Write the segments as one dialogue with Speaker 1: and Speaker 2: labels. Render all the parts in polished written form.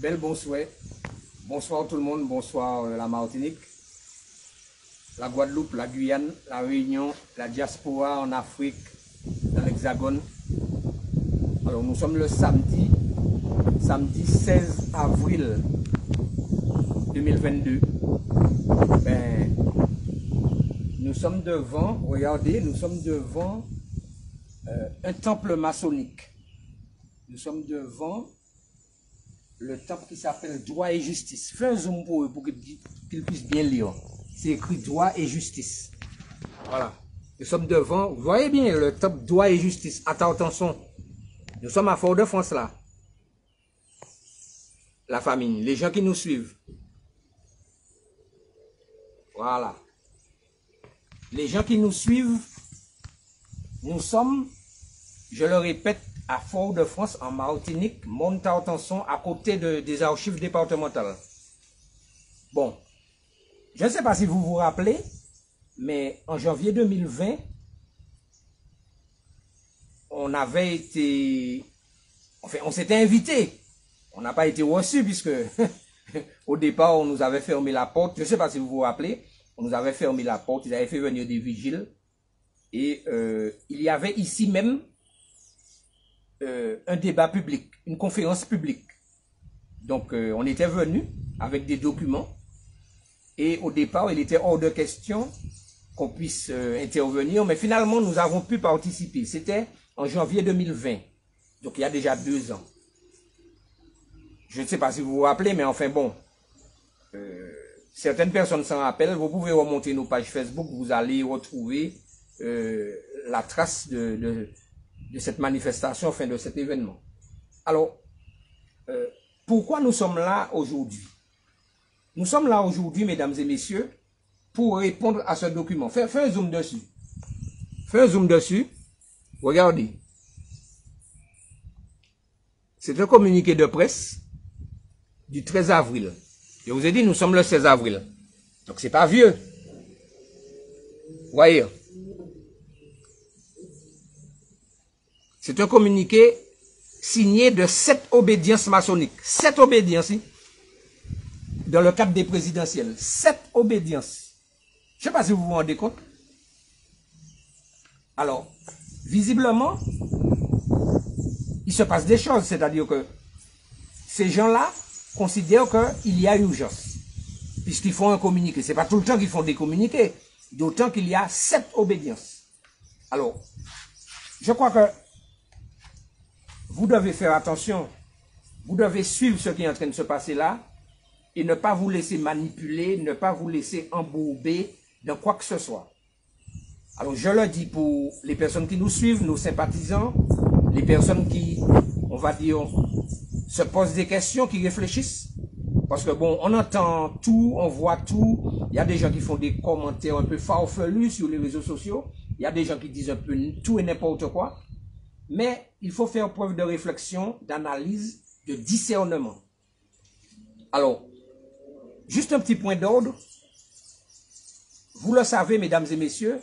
Speaker 1: Bel bonsoir. Bonsoir tout le monde, bonsoir la Martinique, la Guadeloupe, la Guyane, la Réunion, la diaspora en Afrique, dans l'Hexagone. Alors nous sommes le samedi 16 avril 2022. Ben, nous sommes devant, regardez, nous sommes devant un temple maçonnique. Nous sommes devant le temple qui s'appelle Droit et Justice. Fais un zoom pour eux pour qu'ils puissent bien lire. C'est écrit Droit et Justice. Voilà. Nous sommes devant, vous voyez bien le temple Droit et Justice. Attention, nous sommes à Fort-de-France là. La famille, les gens qui nous suivent. Voilà. Les gens qui nous suivent, nous sommes, je le répète, à Fort-de-France, en Martinique, Montaoutenson, à côté des archives départementales. Bon, je ne sais pas si vous vous rappelez, mais en janvier 2020, on avait été, enfin, on s'était invité. On n'a pas été reçu puisque au départ, on nous avait fermé la porte. Je ne sais pas si vous vous rappelez, on nous avait fermé la porte, ils avaient fait venir des vigiles. Et il y avait ici même un débat public, une conférence publique. Donc, on était venu avec des documents et au départ, il était hors de question qu'on puisse intervenir, mais finalement, nous avons pu participer. C'était en janvier 2020, donc il y a déjà 2 ans. Je ne sais pas si vous vous rappelez, mais enfin bon, certaines personnes s'en rappellent. Vous pouvez remonter nos pages Facebook, vous allez retrouver la trace de cette manifestation, enfin de cet événement. Alors, pourquoi nous sommes là aujourd'hui? Nous sommes là aujourd'hui, mesdames et messieurs, pour répondre à ce document. Fais un zoom dessus. Fais un zoom dessus. Regardez. C'est un communiqué de presse du 13 avril. Je vous ai dit, nous sommes le 16 avril. Donc, c'est pas vieux. Voyez. C'est un communiqué signé de 7 obédiences maçonniques. 7 obédiences, dans le cadre des présidentielles. 7 obédiences. Je ne sais pas si vous vous rendez compte. Alors, visiblement, il se passe des choses. C'est-à-dire que ces gens-là considèrent qu'il y a urgence. Puisqu'ils font un communiqué. Ce n'est pas tout le temps qu'ils font des communiqués. D'autant qu'il y a 7 obédiences. Alors, je crois que vous devez faire attention, vous devez suivre ce qui est en train de se passer là et ne pas vous laisser manipuler, ne pas vous laisser embourber de quoi que ce soit. Alors je le dis pour les personnes qui nous suivent, nos sympathisants, les personnes qui, on va dire, se posent des questions, qui réfléchissent. Parce que bon, on entend tout, on voit tout. Il y a des gens qui font des commentaires un peu farfelus sur les réseaux sociaux. Il y a des gens qui disent un peu tout et n'importe quoi. Mais il faut faire preuve de réflexion, d'analyse, de discernement. Alors, juste un petit point d'ordre. Vous le savez, mesdames et messieurs,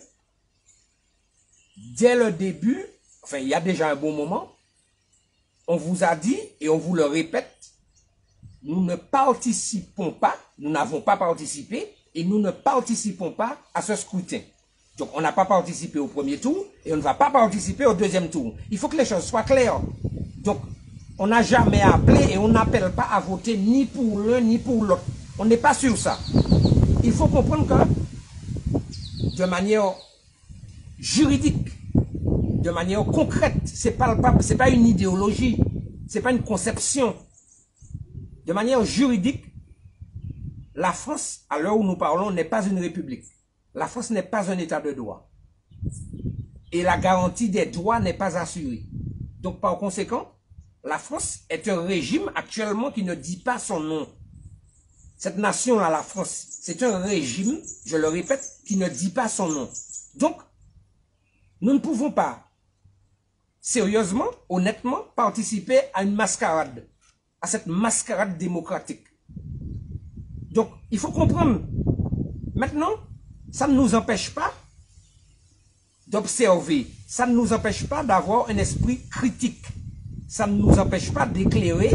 Speaker 1: dès le début, enfin, il y a déjà un bon moment, on vous a dit, et on vous le répète, nous ne participons pas, nous n'avons pas participé, et nous ne participons pas à ce scrutin. Donc, on n'a pas participé au premier tour et on ne va pas participer au deuxième tour. Il faut que les choses soient claires. Donc, on n'a jamais appelé et on n'appelle pas à voter ni pour l'un ni pour l'autre. On n'est pas sur ça. Il faut comprendre que, de manière juridique, de manière concrète, c'est pas une idéologie, c'est pas une conception. De manière juridique, la France, à l'heure où nous parlons, n'est pas une république. La France n'est pas un état de droit. Et la garantie des droits n'est pas assurée. Donc, par conséquent, la France est un régime actuellement qui ne dit pas son nom. Cette nation-là, la France, c'est un régime, je le répète, qui ne dit pas son nom. Donc, nous ne pouvons pas, sérieusement, honnêtement, participer à une mascarade, à cette mascarade démocratique. Donc, il faut comprendre. Maintenant, ça ne nous empêche pas d'observer. Ça ne nous empêche pas d'avoir un esprit critique. Ça ne nous empêche pas d'éclairer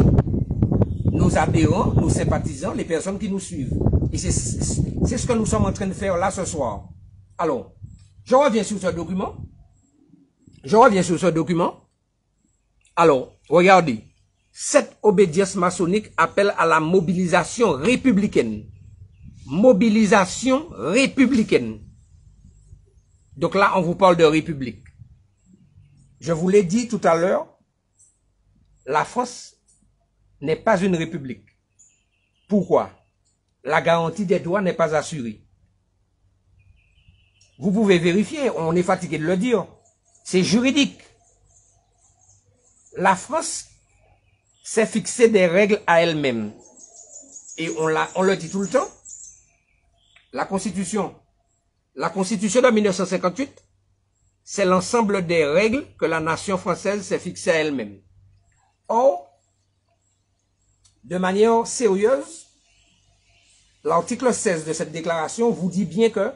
Speaker 1: nos adhérents, nos sympathisants, les personnes qui nous suivent. Et c'est ce que nous sommes en train de faire là ce soir. Alors, je reviens sur ce document. Alors, regardez. Cette obédience maçonnique appelle à la mobilisation républicaine. Mobilisation républicaine. Donc là, on vous parle de république. Je vous l'ai dit tout à l'heure, la France n'est pas une république. Pourquoi? La garantie des droits n'est pas assurée. Vous pouvez vérifier, on est fatigué de le dire. C'est juridique. La France s'est fixé des règles à elle-même. Et on le dit tout le temps. La Constitution de 1958, c'est l'ensemble des règles que la nation française s'est fixée à elle-même. Or, de manière sérieuse, l'article 16 de cette déclaration vous dit bien que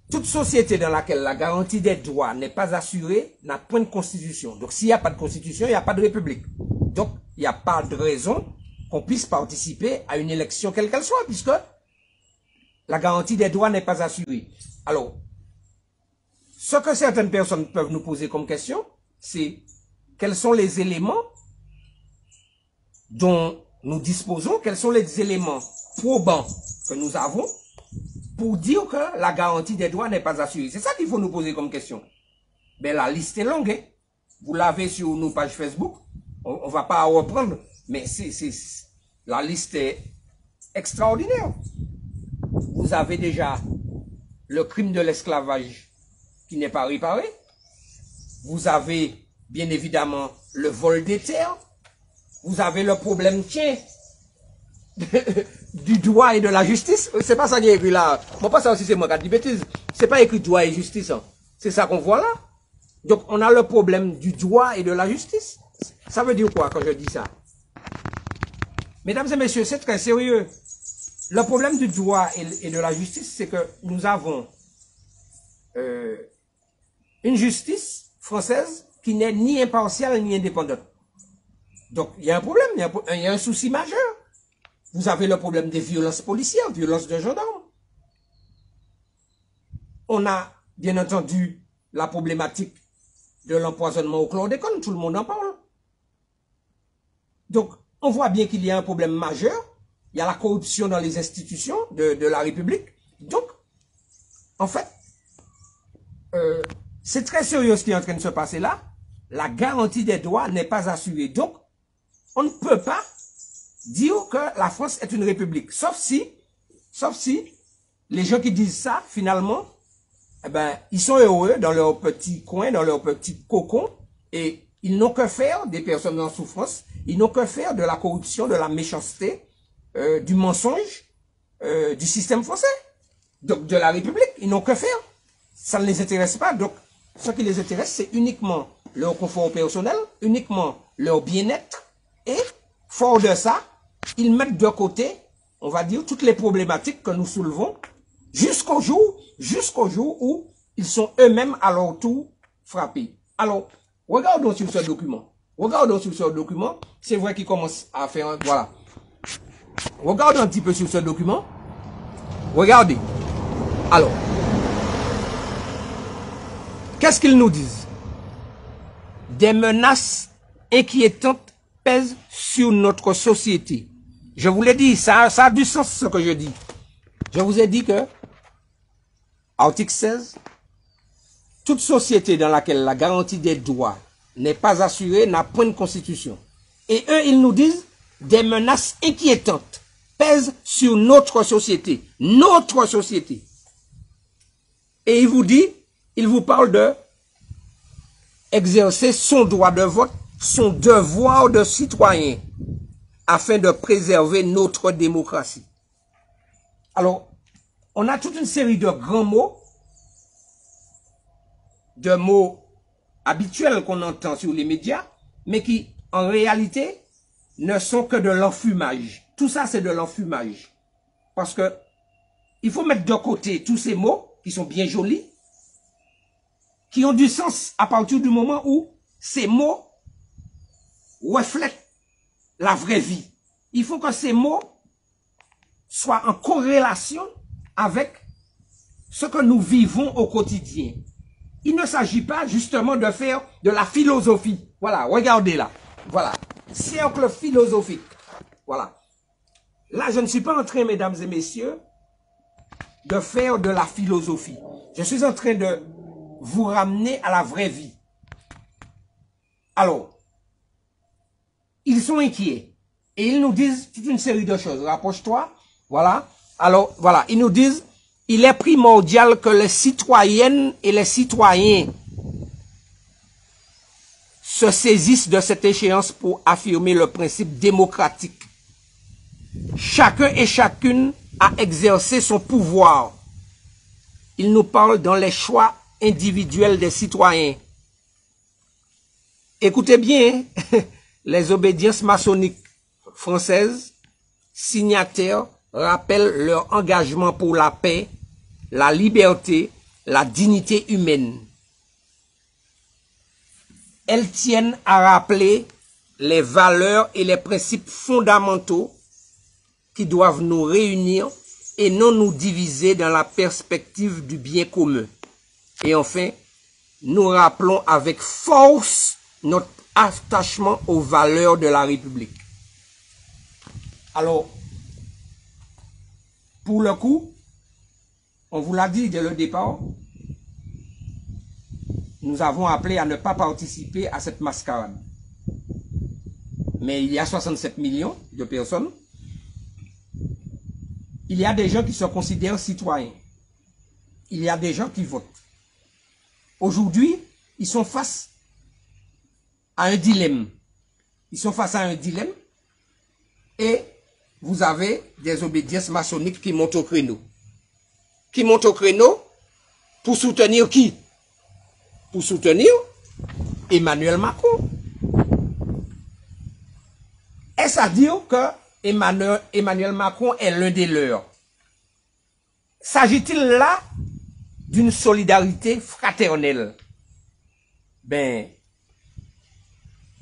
Speaker 1: toute société dans laquelle la garantie des droits n'est pas assurée n'a point de constitution. Donc, s'il n'y a pas de constitution, il n'y a pas de république. Donc, il n'y a pas de raison qu'on puisse participer à une élection quelle qu'elle soit, puisque la garantie des droits n'est pas assurée. Alors, ce que certaines personnes peuvent nous poser comme question, c'est quels sont les éléments dont nous disposons, quels sont les éléments probants que nous avons pour dire que la garantie des droits n'est pas assurée. C'est ça qu'il faut nous poser comme question. Ben, la liste est longue, hein? Vous l'avez sur nos pages Facebook. On ne va pas reprendre, mais la liste est extraordinaire. Vous avez déjà le crime de l'esclavage qui n'est pas réparé. Vous avez, bien évidemment, le vol des terres. Vous avez le problème, tiens, du droit et de la justice. C'est pas ça qui est écrit là. Bon, pas ça aussi, c'est moi qui dis bêtises. C'est pas écrit droit et justice. Hein. C'est ça qu'on voit là. Donc, on a le problème du droit et de la justice. Ça veut dire quoi quand je dis ça? Mesdames et messieurs, c'est très sérieux. Le problème du droit et de la justice, c'est que nous avons une justice française qui n'est ni impartiale ni indépendante. Donc, il y a un problème, il y a un souci majeur. Vous avez le problème des violences policières, violences de gendarmes. On a, bien entendu, la problématique de l'empoisonnement au chlordécone, tout le monde en parle. Donc, on voit bien qu'il y a un problème majeur. Il y a la corruption dans les institutions de la République. Donc, en fait, c'est très sérieux ce qui est en train de se passer là. La garantie des droits n'est pas assurée. Donc, on ne peut pas dire que la France est une république. Sauf si les gens qui disent ça, finalement, eh ben, ils sont heureux dans leur petit coin, dans leur petit cocon, et ils n'ont que faire des personnes en souffrance, ils n'ont que faire de la corruption, de la méchanceté, du mensonge, du système français, donc de la République, ils n'ont que faire. Ça ne les intéresse pas, donc ce qui les intéresse, c'est uniquement leur confort personnel, uniquement leur bien-être, et fort de ça, ils mettent de côté, on va dire, toutes les problématiques que nous soulevons, jusqu'au jour où ils sont eux-mêmes à leur tour frappés. Alors, regardons sur ce document. C'est vrai qu'il commence à faire, voilà. Regardons un petit peu sur ce document. Regardez. Alors, qu'est-ce qu'ils nous disent? Des menaces inquiétantes pèsent sur notre société. Je vous l'ai dit, ça a du sens ce que je dis. Je vous ai dit que, article 16, toute société dans laquelle la garantie des droits n'est pas assurée n'a point de constitution. Et eux, ils nous disent, des menaces inquiétantes pèsent sur notre société. Notre société. Et il vous parle de exercer son droit de vote, son devoir de citoyen, afin de préserver notre démocratie. Alors, on a toute une série de grands mots, de mots habituels qu'on entend sur les médias, mais qui, en réalité, ne sont que de l'enfumage. Tout ça, c'est de l'enfumage. Parce que il faut mettre de côté tous ces mots, qui sont bien jolis, qui ont du sens à partir du moment où ces mots reflètent la vraie vie. Il faut que ces mots soient en corrélation avec ce que nous vivons au quotidien. Il ne s'agit pas justement de faire de la philosophie. Voilà, regardez là. Voilà, cercle philosophique. Voilà. Là, je ne suis pas en train, mesdames et messieurs, de faire de la philosophie. Je suis en train de vous ramener à la vraie vie. Alors, ils sont inquiets. Et ils nous disent toute une série de choses. Rapproche-toi. Voilà. Alors, voilà. Ils nous disent, il est primordial que les citoyennes et les citoyens se saisissent de cette échéance pour affirmer le principe démocratique. Chacun et chacune a exercé son pouvoir. Il nous parle dans les choix individuels des citoyens. Écoutez bien, les obédiences maçonniques françaises, signataires, rappellent leur engagement pour la paix, la liberté, la dignité humaine. Elles tiennent à rappeler les valeurs et les principes fondamentaux qui doivent nous réunir et non nous diviser dans la perspective du bien commun. Et enfin, nous rappelons avec force notre attachement aux valeurs de la République. Alors, pour le coup, on vous l'a dit dès le départ, nous avons appelé à ne pas participer à cette mascarade. Mais il y a 67 millions de personnes. Il y a des gens qui se considèrent citoyens. Il y a des gens qui votent. Aujourd'hui, ils sont face à un dilemme. Ils sont face à un dilemme et vous avez des obédiences maçonniques qui montent au créneau. Qui montent au créneau pour soutenir qui? Pour soutenir Emmanuel Macron. Est-ce à dire que Emmanuel Macron est l'un des leurs? S'agit-il là d'une solidarité fraternelle? Ben,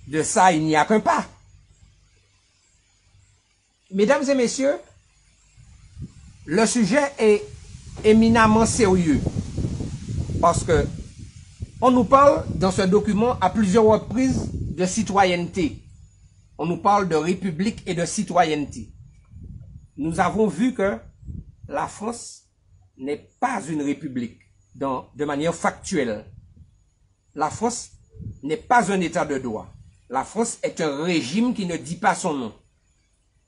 Speaker 1: de ça, il n'y a qu'un pas. Mesdames et messieurs, le sujet est éminemment sérieux parce que on nous parle dans ce document à plusieurs reprises de citoyenneté. On nous parle de république et de citoyenneté. Nous avons vu que la France n'est pas une république de manière factuelle. La France n'est pas un état de droit. La France est un régime qui ne dit pas son nom.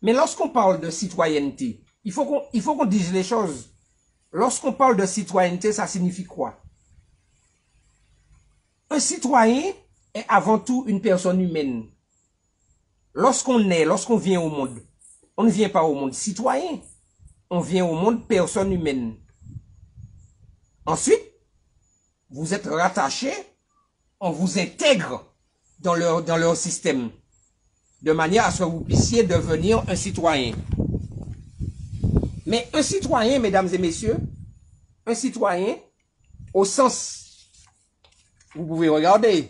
Speaker 1: Mais lorsqu'on parle de citoyenneté, il faut qu'on dise les choses. Lorsqu'on parle de citoyenneté, ça signifie quoi? Un citoyen est avant tout une personne humaine. Lorsqu'on naît, lorsqu'on vient au monde, on ne vient pas au monde citoyen. On vient au monde personne humaine. Ensuite, vous êtes rattaché, on vous intègre dans leur système, de manière à ce que vous puissiez devenir un citoyen. Mais un citoyen, mesdames et messieurs, un citoyen, au sens, vous pouvez regarder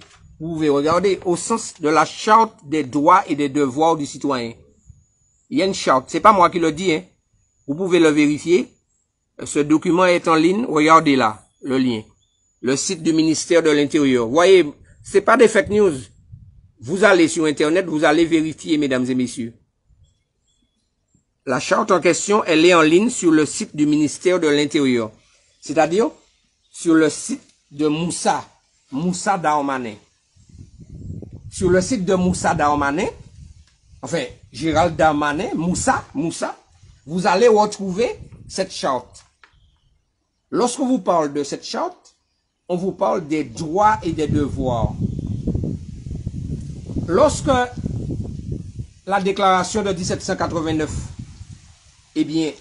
Speaker 1: au sens de la charte des droits et des devoirs du citoyen. Il y a une charte, c'est pas moi qui le dis, hein. Vous pouvez le vérifier. Ce document est en ligne, regardez là, le lien. Le site du ministère de l'Intérieur. Voyez, c'est pas des fake news. Vous allez sur Internet, vous allez vérifier, mesdames et messieurs. La charte en question, elle est en ligne sur le site du ministère de l'Intérieur. C'est-à-dire, sur le site de Moussa Darmanin. Sur le site de Moussa Darmanin, enfin, Gérald Darmanin, Moussa, vous allez retrouver cette charte. Lorsqu'on vous parle de cette charte, on vous parle des droits et des devoirs. Lorsque la déclaration de 1789, eh bien,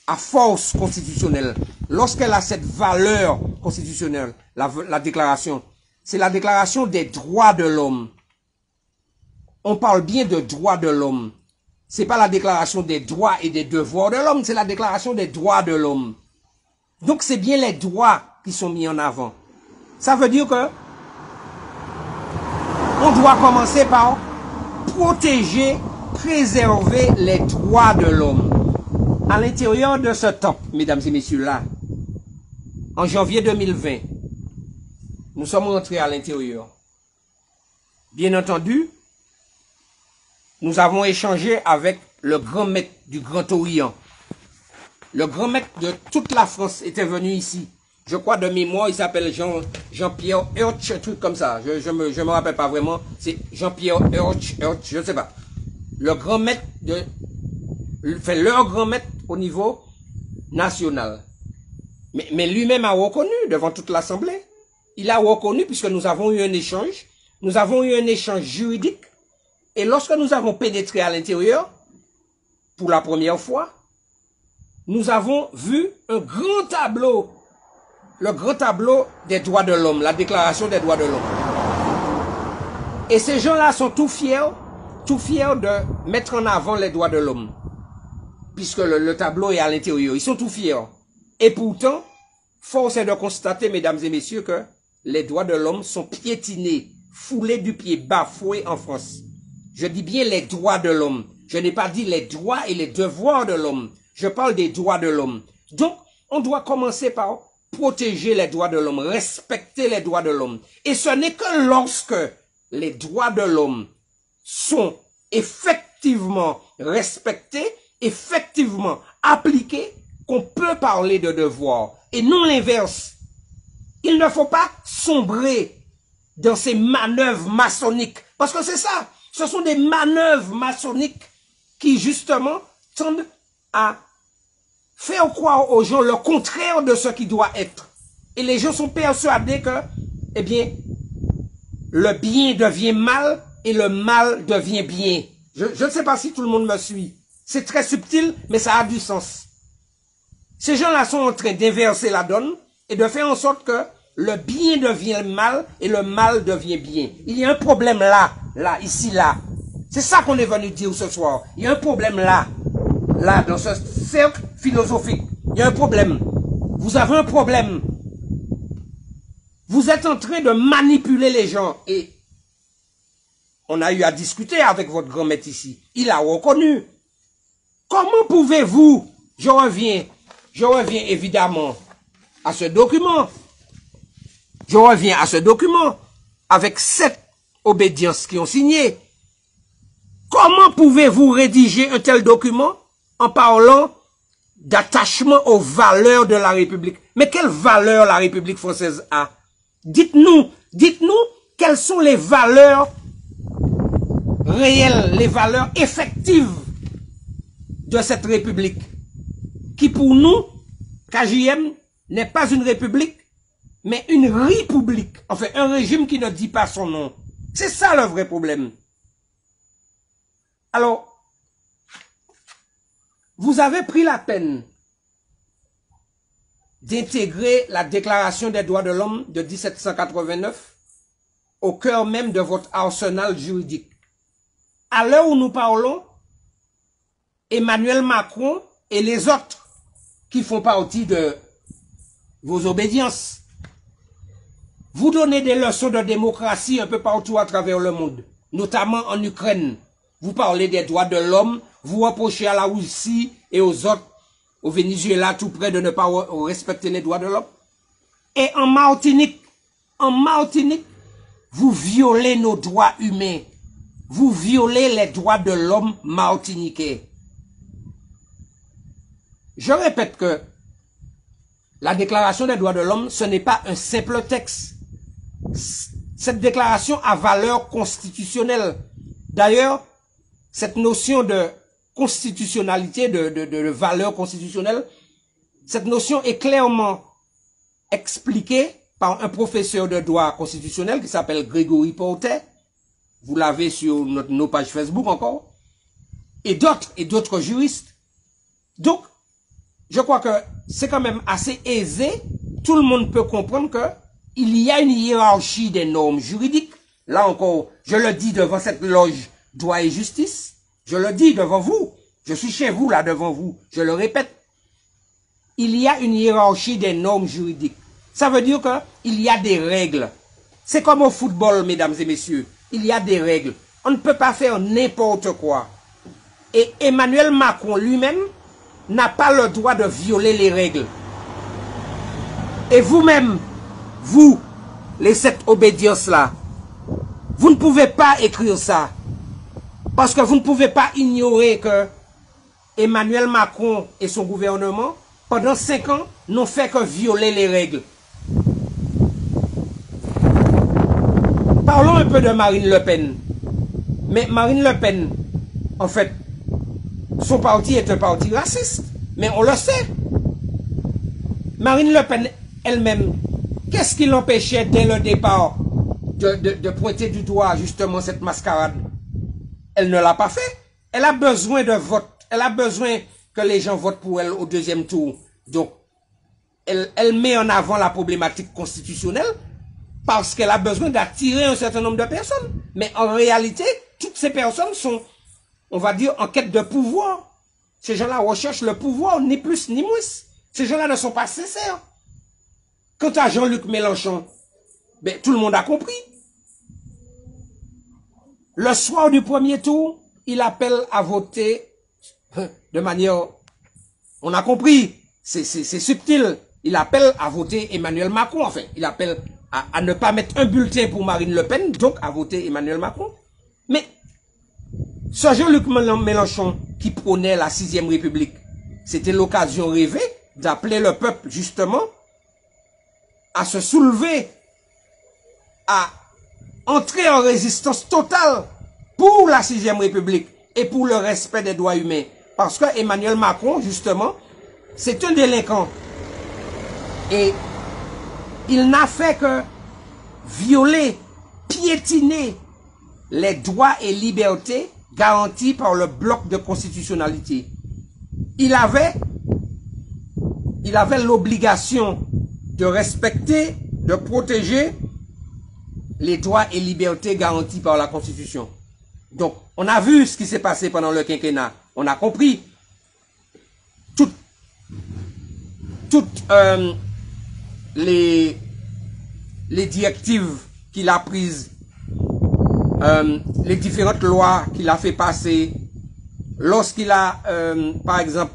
Speaker 1: à force constitutionnelle, lorsqu'elle a cette valeur constitutionnelle, la déclaration, c'est la déclaration des droits de l'homme. On parle bien de droits de l'homme. C'est pas la déclaration des droits et des devoirs de l'homme, c'est la déclaration des droits de l'homme. Donc c'est bien les droits qui sont mis en avant. Ça veut dire que on doit commencer par protéger, préserver les droits de l'homme. À l'intérieur de ce temple, mesdames et messieurs, là, en janvier 2020, nous sommes rentrés à l'intérieur. Bien entendu, nous avons échangé avec le grand maître du Grand Orient. Le grand maître de toute la France était venu ici. Je crois de mémoire, il s'appelle Jean-Pierre Hirsch, un truc comme ça. Je me rappelle pas vraiment. C'est Jean-Pierre Hirsch, je ne sais pas. Le grand maître leur grand maître au niveau national. Mais lui-même a reconnu devant toute l'Assemblée. Il a reconnu puisque nous avons eu un échange. Nous avons eu un échange juridique. Et lorsque nous avons pénétré à l'intérieur, pour la première fois, nous avons vu un grand tableau, le grand tableau des droits de l'homme, la déclaration des droits de l'homme. Et ces gens-là sont tout fiers de mettre en avant les droits de l'homme, puisque le tableau est à l'intérieur. Ils sont tout fiers. Et pourtant, force est de constater, mesdames et messieurs, que les droits de l'homme sont piétinés, foulés du pied, bafoués en France. Je dis bien les droits de l'homme. Je n'ai pas dit les droits et les devoirs de l'homme. Je parle des droits de l'homme. Donc, on doit commencer par protéger les droits de l'homme, respecter les droits de l'homme. Et ce n'est que lorsque les droits de l'homme sont effectivement respectés, effectivement appliqués, qu'on peut parler de devoirs. Et non l'inverse. Il ne faut pas sombrer dans ces manœuvres maçonniques. Parce que c'est ça. Ce sont des manœuvres maçonniques qui, justement, tendent à faire croire aux gens le contraire de ce qui doit être. Et les gens sont persuadés que, eh bien, le bien devient mal et le mal devient bien. Je ne sais pas si tout le monde me suit. C'est très subtil, mais ça a du sens. Ces gens-là sont en train d'inverser la donne et de faire en sorte que le bien devient mal et le mal devient bien. Il y a un problème là, ici, là. C'est ça qu'on est venu dire ce soir. Il y a un problème là, dans ce cercle philosophique. Il y a un problème. Vous avez un problème. Vous êtes en train de manipuler les gens. Et on a eu à discuter avec votre grand maître ici. Il a reconnu. Comment pouvez-vous, je reviens évidemment à ce document. Je reviens à ce document avec 7 obédiences qui ont signé. Comment pouvez-vous rédiger un tel document en parlant d'attachement aux valeurs de la République? Mais quelles valeurs la République française a? Dites-nous quelles sont les valeurs réelles, les valeurs effectives de cette République, qui pour nous, KJM, n'est pas une République, mais une république. Enfin, un régime qui ne dit pas son nom. C'est ça le vrai problème. Alors, vous avez pris la peine d'intégrer la Déclaration des droits de l'homme de 1789 au cœur même de votre arsenal juridique. À l'heure où nous parlons, Emmanuel Macron et les autres qui font partie de vos obédiences, vous donnez des leçons de démocratie un peu partout à travers le monde, notamment en Ukraine. Vous parlez des droits de l'homme, vous reprochez à la Russie et aux autres, au Venezuela tout près de ne pas respecter les droits de l'homme. Et en Martinique, vous violez nos droits humains. Vous violez les droits de l'homme martiniquais. Je répète que la Déclaration des droits de l'homme, ce n'est pas un simple texte. Cette déclaration a valeur constitutionnelle. D'ailleurs, cette notion de constitutionnalité, de valeur constitutionnelle, cette notion est clairement expliquée par un professeur de droit constitutionnel qui s'appelle Grégory Portet. Vous l'avez sur nos pages Facebook encore. Et d'autres juristes. Donc, je crois que c'est quand même assez aisé. Tout le monde peut comprendre que il y a une hiérarchie des normes juridiques. Là encore, je le dis devant cette loge droit et justice. Je le dis devant vous. Je suis chez vous, là, devant vous. Je le répète. Il y a une hiérarchie des normes juridiques. Ça veut dire qu'il y a des règles. C'est comme au football, mesdames et messieurs. Il y a des règles. on ne peut pas faire n'importe quoi. Et Emmanuel Macron lui-même n'a pas le droit de violer les règles. Et vous-même, vous, les 7 obédiences-là, vous ne pouvez pas écrire ça. Parce que vous ne pouvez pas ignorer que Emmanuel Macron et son gouvernement, pendant 5 ans, n'ont fait que violer les règles. Parlons un peu de Marine Le Pen. Mais Marine Le Pen, en fait, son parti est un parti raciste. Mais on le sait. Marine Le Pen elle-même, qu'est-ce qui l'empêchait dès le départ de pointer du doigt justement cette mascarade? Elle ne l'a pas fait. Elle a besoin de vote. Elle a besoin que les gens votent pour elle au 2e tour. Donc, elle met en avant la problématique constitutionnelle parce qu'elle a besoin d'attirer un certain nombre de personnes. Mais en réalité, toutes ces personnes sont, on va dire, en quête de pouvoir. Ces gens-là recherchent le pouvoir, ni plus ni moins. Ces gens-là ne sont pas sincères. Quant à Jean-Luc Mélenchon, ben, tout le monde a compris. Le soir du 1er tour, il appelle à voter de manière... On a compris, c'est subtil. Il appelle à voter Emmanuel Macron, enfin. Il appelle à ne pas mettre un bulletin pour Marine Le Pen, donc à voter Emmanuel Macron. Mais ce Jean-Luc Mélenchon qui prônait la 6e République, c'était l'occasion rêvée d'appeler le peuple justement à se soulever, à entrer en résistance totale pour la 6e République et pour le respect des droits humains. Parce que Emmanuel Macron, justement, c'est un délinquant. Et il n'a fait que violer, piétiner les droits et libertés garantis par le bloc de constitutionnalité. Il avait l'obligation de respecter, de protéger les droits et libertés garantis par la Constitution. Donc, on a vu ce qui s'est passé pendant le quinquennat. On a compris toutes les directives qu'il a prises, les différentes lois qu'il a fait passer, lorsqu'il a, par exemple,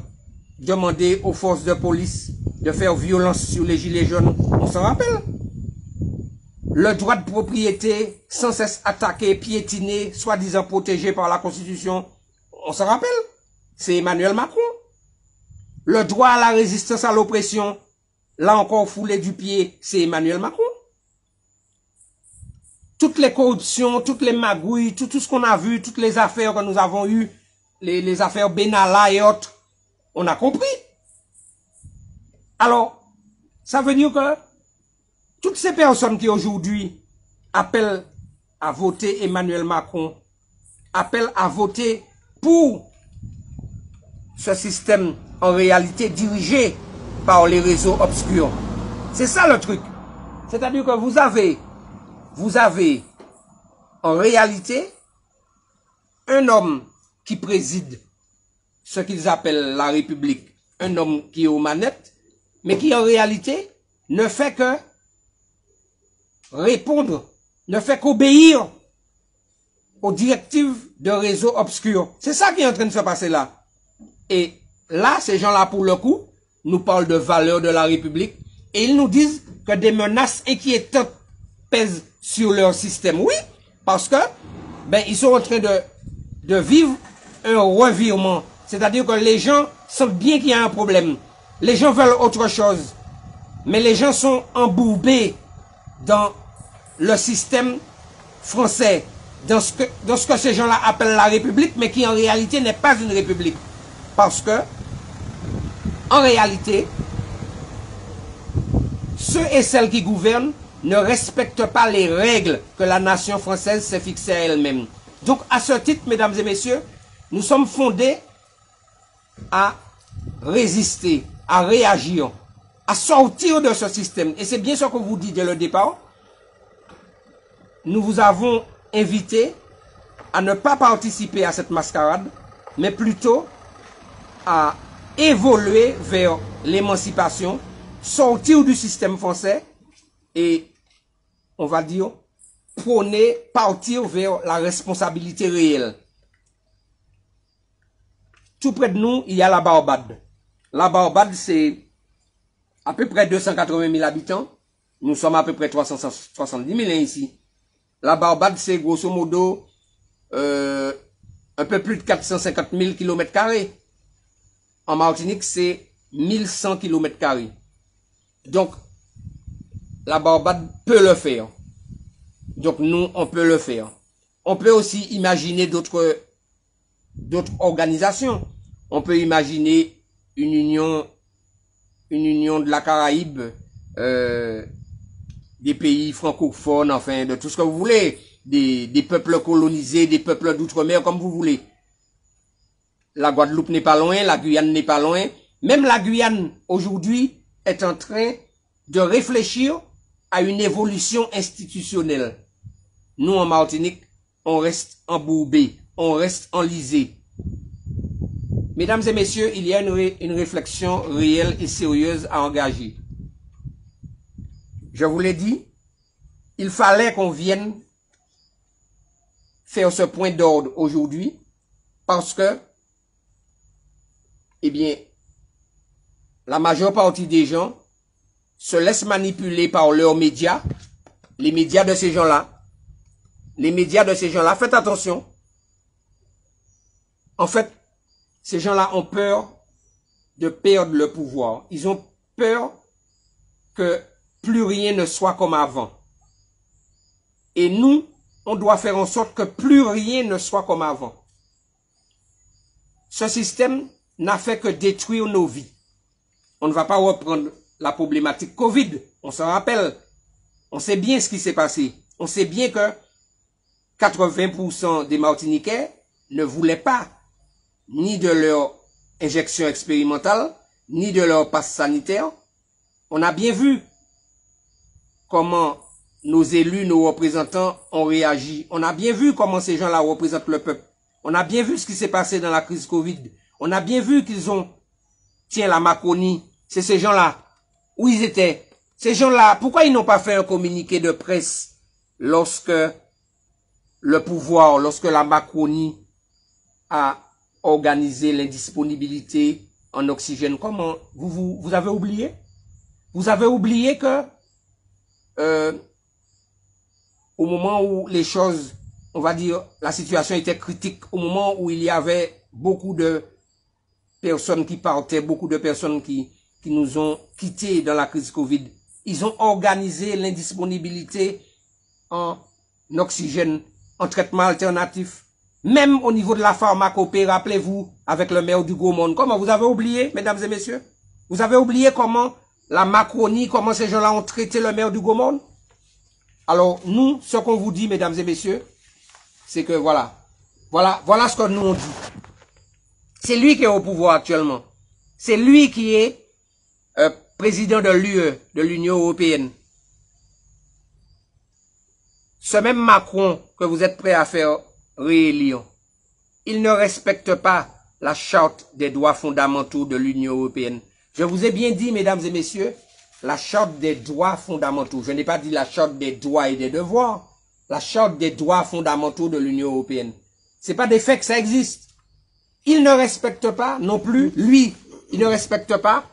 Speaker 1: demandé aux forces de police de faire violence sur les gilets jaunes, on s'en rappelle. Le droit de propriété sans cesse attaqué, piétiné, soi-disant protégé par la Constitution, on s'en rappelle. C'est Emmanuel Macron. Le droit à la résistance à l'oppression, là encore foulé du pied, c'est Emmanuel Macron. Toutes les corruptions, toutes les magouilles, tout ce qu'on a vu, toutes les affaires que nous avons eues, les affaires Benalla et autres, on a compris. Alors, ça veut dire que toutes ces personnes qui aujourd'hui appellent à voter Emmanuel Macron, appellent à voter pour ce système en réalité dirigé par les réseaux obscurs. C'est ça le truc. C'est-à-dire que vous avez en réalité un homme qui préside ce qu'ils appellent la République, un homme qui est aux manettes, mais qui en réalité ne fait que répondre, ne fait qu'obéir aux directives de réseaux obscurs. C'est ça qui est en train de se passer là. Et là, ces gens-là, pour le coup, nous parlent de valeurs de la République et ils nous disent que des menaces inquiétantes pèsent sur leur système. Oui, parce que ben, ils sont en train de vivre un revirement. C'est-à-dire que les gens sentent bien qu'il y a un problème. Les gens veulent autre chose. Mais les gens sont embourbés dans le système français, dans ce que ces gens-là appellent la République, mais qui en réalité n'est pas une République. Parce que, en réalité, ceux et celles qui gouvernent ne respectent pas les règles que la nation française s'est fixées à elle-même. Donc, à ce titre, mesdames et messieurs, nous sommes fondés à résister, à réagir, à sortir de ce système. Et c'est bien ce que vous dites dès le départ. Nous vous avons invité à ne pas participer à cette mascarade, mais plutôt à évoluer vers l'émancipation, sortir du système français et, on va dire, prôner, partir vers la responsabilité réelle. Tout près de nous, il y a la Barbade. La Barbade, c'est à peu près 280 000 habitants. Nous sommes à peu près 370 000 ici. La Barbade, c'est grosso modo un peu plus de 450 000 km². En Martinique, c'est 1100 km². Donc, la Barbade peut le faire. Donc, nous, on peut le faire. On peut aussi imaginer d'autres organisations. On peut imaginer une union de la Caraïbe, des pays francophones, enfin, de tout ce que vous voulez, des peuples colonisés, des peuples d'outre-mer, comme vous voulez. La Guadeloupe n'est pas loin, la Guyane n'est pas loin. Même la Guyane, aujourd'hui, est en train de réfléchir à une évolution institutionnelle. Nous, en Martinique, on reste embourbé, on reste enlisé. Mesdames et messieurs, il y a une réflexion réelle et sérieuse à engager. Je vous l'ai dit, il fallait qu'on vienne faire ce point d'ordre aujourd'hui parce que, eh bien, la majeure partie des gens se laissent manipuler par leurs médias, les médias de ces gens-là. Les médias de ces gens-là, faites attention. En fait, ces gens-là ont peur de perdre le pouvoir. Ils ont peur que plus rien ne soit comme avant. Et nous, on doit faire en sorte que plus rien ne soit comme avant. Ce système n'a fait que détruire nos vies. On ne va pas reprendre la problématique Covid. On s'en rappelle. On sait bien ce qui s'est passé. On sait bien que 80% des Martiniquais ne voulaient pas ni de leur injection expérimentale, ni de leur passe sanitaire. On a bien vu comment nos élus, nos représentants ont réagi. On a bien vu comment ces gens-là représentent le peuple. On a bien vu ce qui s'est passé dans la crise Covid. On a bien vu qu'ils ont, tiens, la Macronie, c'est ces gens-là. Où ils étaient? Ces gens-là, pourquoi ils n'ont pas fait un communiqué de presse lorsque le pouvoir, lorsque la Macronie a organisé l'indisponibilité en oxygène? Comment? Vous avez oublié? Vous avez oublié que au moment où les choses, on va dire, la situation était critique, au moment où il y avait beaucoup de personnes qui partaient, beaucoup de personnes qui nous ont quittés dans la crise Covid, ils ont organisé l'indisponibilité en oxygène, en traitement alternatif, même au niveau de la pharmacopée, rappelez-vous, avec le maire du Gaumont. Comment vous avez oublié, mesdames et messieurs? Vous avez oublié comment la Macronie, comment ces gens-là ont traité le maire du Gaumont? Alors, nous, ce qu'on vous dit, mesdames et messieurs, c'est que voilà ce que nous on dit. C'est lui qui est au pouvoir actuellement. C'est lui qui est président de l'UE, de l'Union européenne. Ce même Macron que vous êtes prêt à faire réélire, il ne respecte pas la charte des droits fondamentaux de l'Union européenne. Je vous ai bien dit, mesdames et messieurs, la charte des droits fondamentaux. Je n'ai pas dit la charte des droits et des devoirs. La charte des droits fondamentaux de l'Union européenne. C'est pas des faits que ça existe. Il ne respecte pas non plus, lui, il ne respecte pas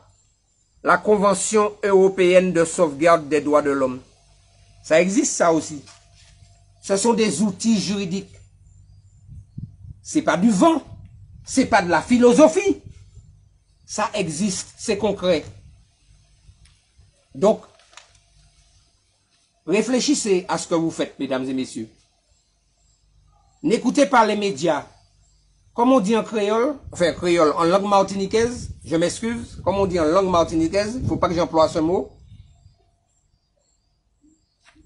Speaker 1: la Convention européenne de sauvegarde des droits de l'homme. Ça existe ça aussi. Ce sont des outils juridiques. C'est pas du vent. C'est pas de la philosophie. Ça existe, c'est concret. Donc, réfléchissez à ce que vous faites, mesdames et messieurs. N'écoutez pas les médias. Comme on dit en créole, enfin créole, en langue martiniquaise, je m'excuse, comme on dit en langue martiniquaise, il ne faut pas que j'emploie ce mot.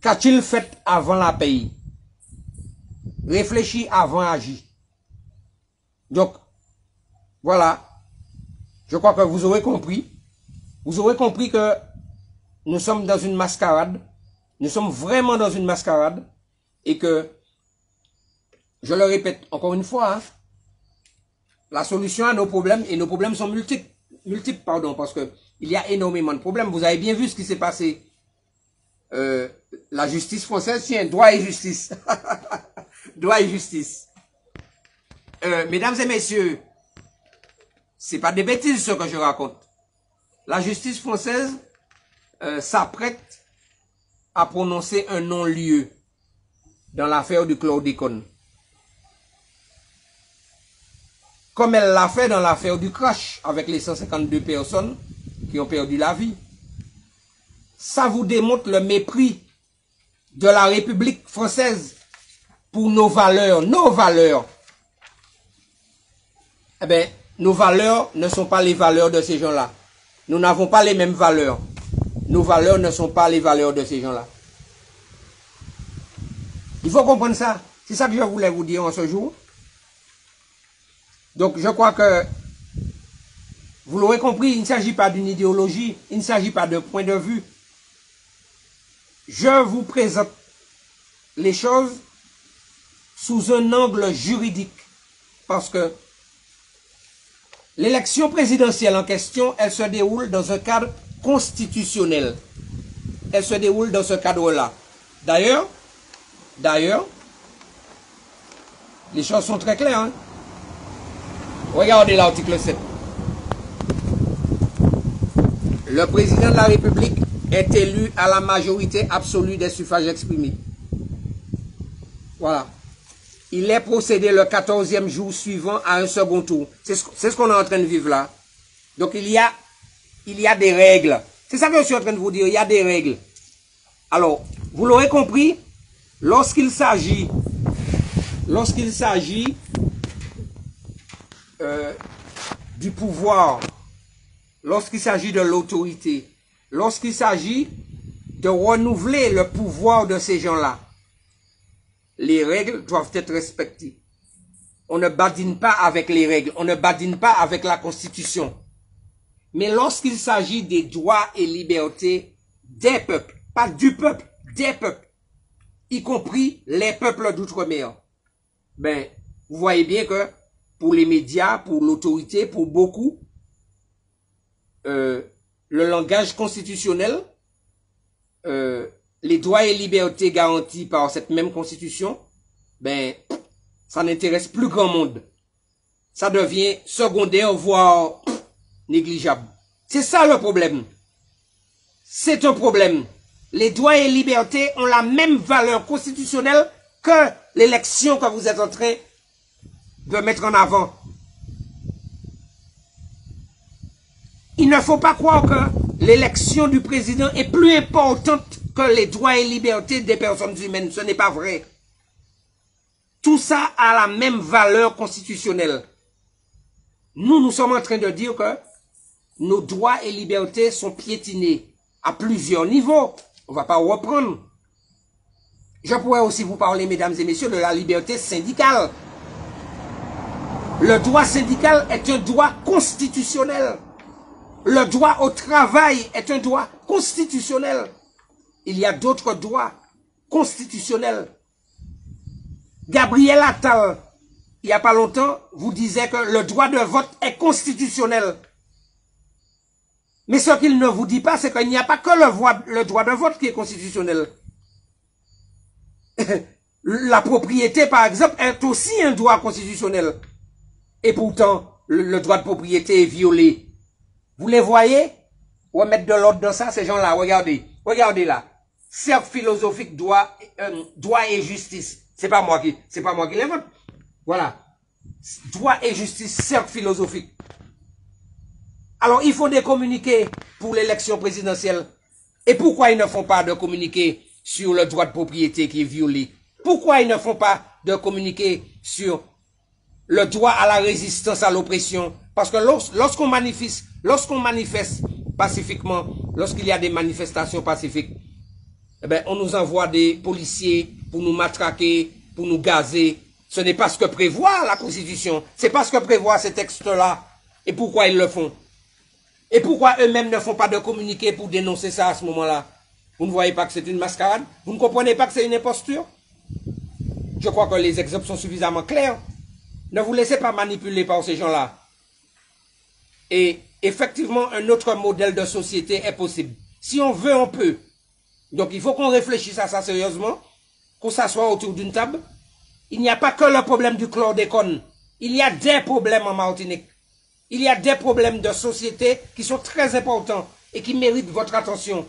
Speaker 1: Qu'a-t-il fait avant la paye? Réfléchis avant agir. Donc, voilà. Je crois que vous aurez compris. Vous aurez compris que nous sommes dans une mascarade. Nous sommes vraiment dans une mascarade. Et que, je le répète encore une fois, hein, la solution à nos problèmes, et nos problèmes sont multiples, parce que il y a énormément de problèmes. Vous avez bien vu ce qui s'est passé la justice française, tiens, droit et justice. Droit et justice. Mesdames et messieurs, c'est pas des bêtises ce que je raconte. La justice française s'apprête à prononcer un non-lieu dans l'affaire du chlordécone. Comme elle l'a fait dans l'affaire du crash avec les 152 personnes qui ont perdu la vie. Ça vous démontre le mépris de la République française pour nos valeurs. Nos valeurs. Eh bien, nos valeurs ne sont pas les valeurs de ces gens-là. Nous n'avons pas les mêmes valeurs. Nos valeurs ne sont pas les valeurs de ces gens-là. Il faut comprendre ça. C'est ça que je voulais vous dire en ce jour. Donc, je crois que vous l'aurez compris, il ne s'agit pas d'une idéologie, il ne s'agit pas d'un point de vue. Je vous présente les choses sous un angle juridique. Parce que l'élection présidentielle en question, elle se déroule dans un cadre constitutionnel. Elle se déroule dans ce cadre-là. D'ailleurs, les choses sont très claires. Hein? Regardez l'article 7. Le président de la République est élu à la majorité absolue des suffrages exprimés. Voilà. Il est procédé le 14e jour suivant à un second tour. C'est ce qu'on est en train de vivre là. Donc il y a des règles. C'est ça que je suis en train de vous dire. Il y a des règles. Alors, vous l'aurez compris, lorsqu'il s'agit du pouvoir, lorsqu'il s'agit de l'autorité, lorsqu'il s'agit de renouveler le pouvoir de ces gens-là, les règles doivent être respectées. On ne badine pas avec les règles, on ne badine pas avec la Constitution. Mais lorsqu'il s'agit des droits et libertés des peuples, pas du peuple, des peuples, y compris les peuples d'outre-mer, ben, vous voyez bien que pour les médias, pour l'autorité, pour beaucoup, le langage constitutionnel, les droits et libertés garantis par cette même constitution, ben, ça n'intéresse plus grand monde. Ça devient secondaire, voire négligeable. C'est ça le problème. C'est un problème. Les droits et libertés ont la même valeur constitutionnelle que l'élection que vous êtes en train de mettre en avant. Il ne faut pas croire que l'élection du président est plus importante que les droits et libertés des personnes humaines. Ce n'est pas vrai. Tout ça a la même valeur constitutionnelle. Nous sommes en train de dire que nos droits et libertés sont piétinés à plusieurs niveaux. On ne va pas reprendre. Je pourrais aussi vous parler, mesdames et messieurs, de la liberté syndicale. Le droit syndical est un droit constitutionnel. Le droit au travail est un droit constitutionnel. Il y a d'autres droits constitutionnels. Gabriel Attal, il n'y a pas longtemps, vous disait que le droit de vote est constitutionnel. Mais ce qu'il ne vous dit pas, c'est qu'il n'y a pas que le droit de vote qui est constitutionnel. La propriété, par exemple, est aussi un droit constitutionnel. Et pourtant, le droit de propriété est violé. Vous les voyez? On va mettre de l'ordre dans ça, ces gens-là. Regardez. Regardez là. Cercle philosophique, droit et justice. C'est pas moi qui l'invente. Voilà. Droit et justice, cercle philosophique. Alors, ils font des communiqués pour l'élection présidentielle. Et pourquoi ils ne font pas de communiqués sur le droit de propriété qui est violé? Pourquoi ils ne font pas de communiqués sur le droit à la résistance à l'oppression? Parce que lorsqu'on manifeste pacifiquement, lorsqu'il y a des manifestations pacifiques, eh ben, on nous envoie des policiers pour nous matraquer, pour nous gazer. Ce n'est pas ce que prévoit la Constitution. C'est pas ce que prévoit ces textes-là. Et pourquoi ils le font? Et pourquoi eux-mêmes ne font pas de communiqué pour dénoncer ça à ce moment-là? Vous ne voyez pas que c'est une mascarade? Vous ne comprenez pas que c'est une imposture? Je crois que les exemples sont suffisamment clairs. Ne vous laissez pas manipuler par ces gens-là. Et effectivement, un autre modèle de société est possible. Si on veut, on peut. Donc il faut qu'on réfléchisse à ça sérieusement, qu'on s'assoie autour d'une table. Il n'y a pas que le problème du chlordécone. Il y a des problèmes en Martinique. Il y a des problèmes de société qui sont très importants et qui méritent votre attention.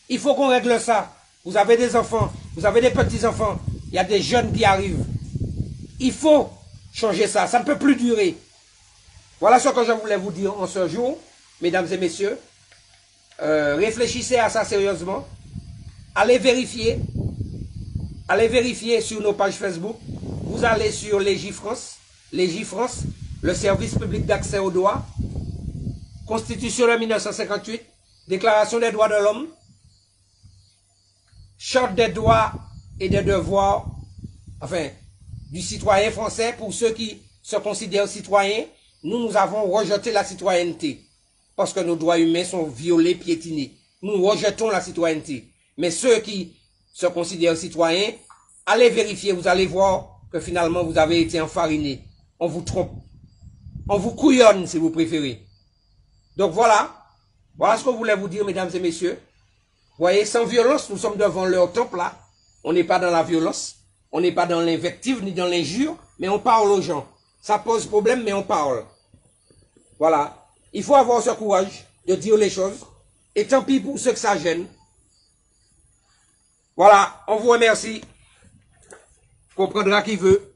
Speaker 1: Il faut qu'on règle ça. Vous avez des enfants, vous avez des petits-enfants, il y a des jeunes qui arrivent. Il faut changer ça, ça ne peut plus durer. Voilà ce que je voulais vous dire en ce jour, mesdames et messieurs. Réfléchissez à ça sérieusement. Allez vérifier sur nos pages Facebook. Vous allez sur Légifrance, le service public d'accès aux droits, Constitution de 1958, Déclaration des droits de l'homme, Charte des droits et des devoirs, enfin, du citoyen français. Pour ceux qui se considèrent citoyens, nous avons rejeté la citoyenneté parce que nos droits humains sont violés, piétinés. Nous rejetons la citoyenneté. Mais ceux qui se considèrent citoyens, allez vérifier, vous allez voir que finalement vous avez été enfarinés. On vous trompe. On vous couillonne si vous préférez. Donc voilà. Voilà ce que je voulais vous dire, mesdames et messieurs. Voyez, sans violence, nous sommes devant leur temple là. On n'est pas dans la violence. On n'est pas dans l'invective ni dans l'injure. Mais on parle aux gens. Ça pose problème, mais on parle. Voilà. Il faut avoir ce courage de dire les choses. Et tant pis pour ceux que ça gêne. Voilà. On vous remercie. Comprendra qui veut.